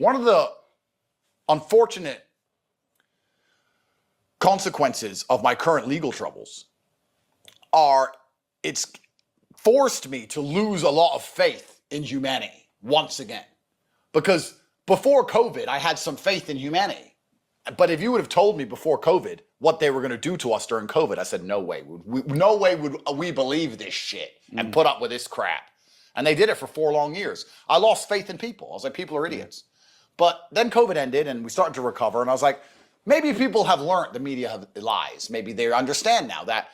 One of the unfortunate consequences of my current legal troubles are it's forced me to lose a lot of faith in humanity once again. Because before COVID, I had some faith in humanity. But if you would have told me before COVID what they were going to do to us during COVID, I said, no way. No way would we believe this shit and put up with this crap. And they did it for 4 long years. I lost faith in people. I was like, people are idiots. But then COVID ended and we started to recover. And I was like, maybe people have learned the media lies. Maybe they understand now that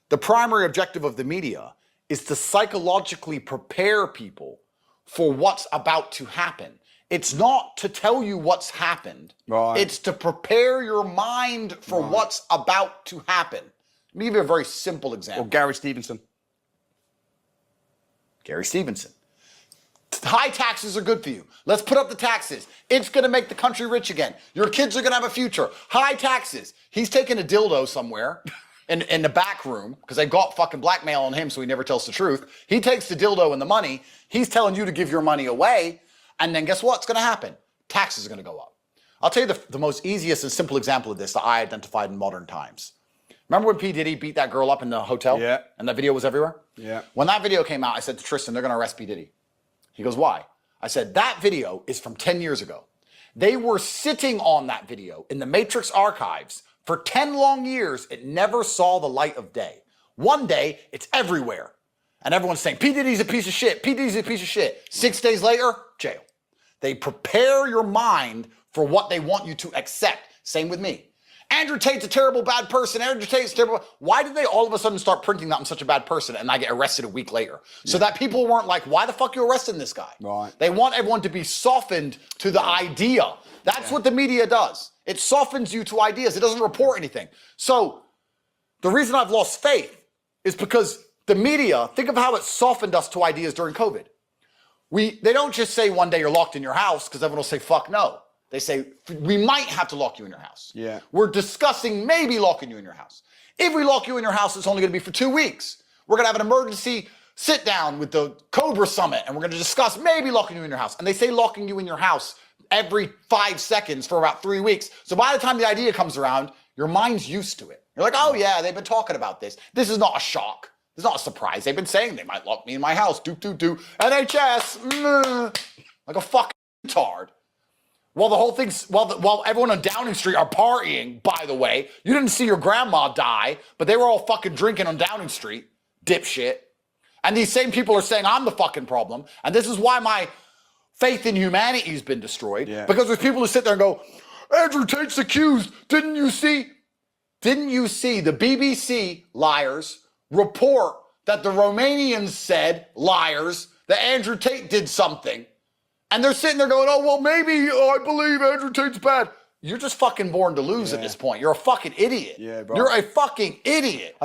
the primary objective of the media is to psychologically prepare people for what's about to happen. It's not to tell you what's happened. Right. It's to prepare your mind for what's about to happen. Let me give you a very simple example. Or Gary Stevenson. Gary Stevenson. High taxes are good for you. Let's put up the taxes. It's going to make the country rich again. Your kids are going to have a future. High taxes. He's taking a dildo somewhere in the back room because they got fucking blackmail on him so he never tells the truth. He takes the dildo and the money. He's telling you to give your money away. And then guess what's going to happen? Taxes are going to go up. I'll tell you the most easiest and simple example of this that I identified in modern times. Remember when P. Diddy beat that girl up in the hotel? Yeah. And that video was everywhere? Yeah. When that video came out, I said to Tristan, they're going to arrest P. Diddy. He goes, why? I said, that video is from 10 years ago. They were sitting on that video in the Matrix archives for 10 long years. It never saw the light of day. One day, it's everywhere. And everyone's saying, P. Diddy's a piece of shit. P. Diddy's a piece of shit. 6 days later, jail. They prepare your mind for what they want you to accept. Same with me. Andrew Tate's a terrible, bad person. Andrew Tate's terrible. Why did they all of a sudden start printing that I'm such a bad person and I get arrested a week later? So that people weren't like, why the fuck are you arresting this guy? Right. They want everyone to be softened to the idea. That's what the media does. It softens you to ideas. It doesn't report anything. So the reason I've lost faith is because the media, think of how it softened us to ideas during COVID. They don't just say one day you're locked in your house because everyone will say, fuck no. They say, we might have to lock you in your house. Yeah. We're discussing maybe locking you in your house. If we lock you in your house, it's only going to be for 2 weeks. We're going to have an emergency sit down with the Cobra Summit, and we're going to discuss maybe locking you in your house. And they say locking you in your house every 5 seconds for about 3 weeks. So by the time the idea comes around, your mind's used to it. You're like, oh yeah, they've been talking about this. This is not a shock. It's not a surprise. They've been saying they might lock me in my house. NHS. Like a fucking retard. While the whole thing's, while everyone on Downing Street are partying, by the way, you didn't see your grandma die, but they were all fucking drinking on Downing Street, dipshit. And these same people are saying I'm the fucking problem. And this is why my faith in humanity has been destroyed. Yeah. Because there's people who sit there and go, Andrew Tate's accused. Didn't you see the BBC liars report that the Romanians said, liars, that Andrew Tate did something? And they're sitting there going, oh, well, maybe I believe Andrew Tate's bad. You're just fucking born to lose at this point. You're a fucking idiot. Yeah, bro. You're a fucking idiot.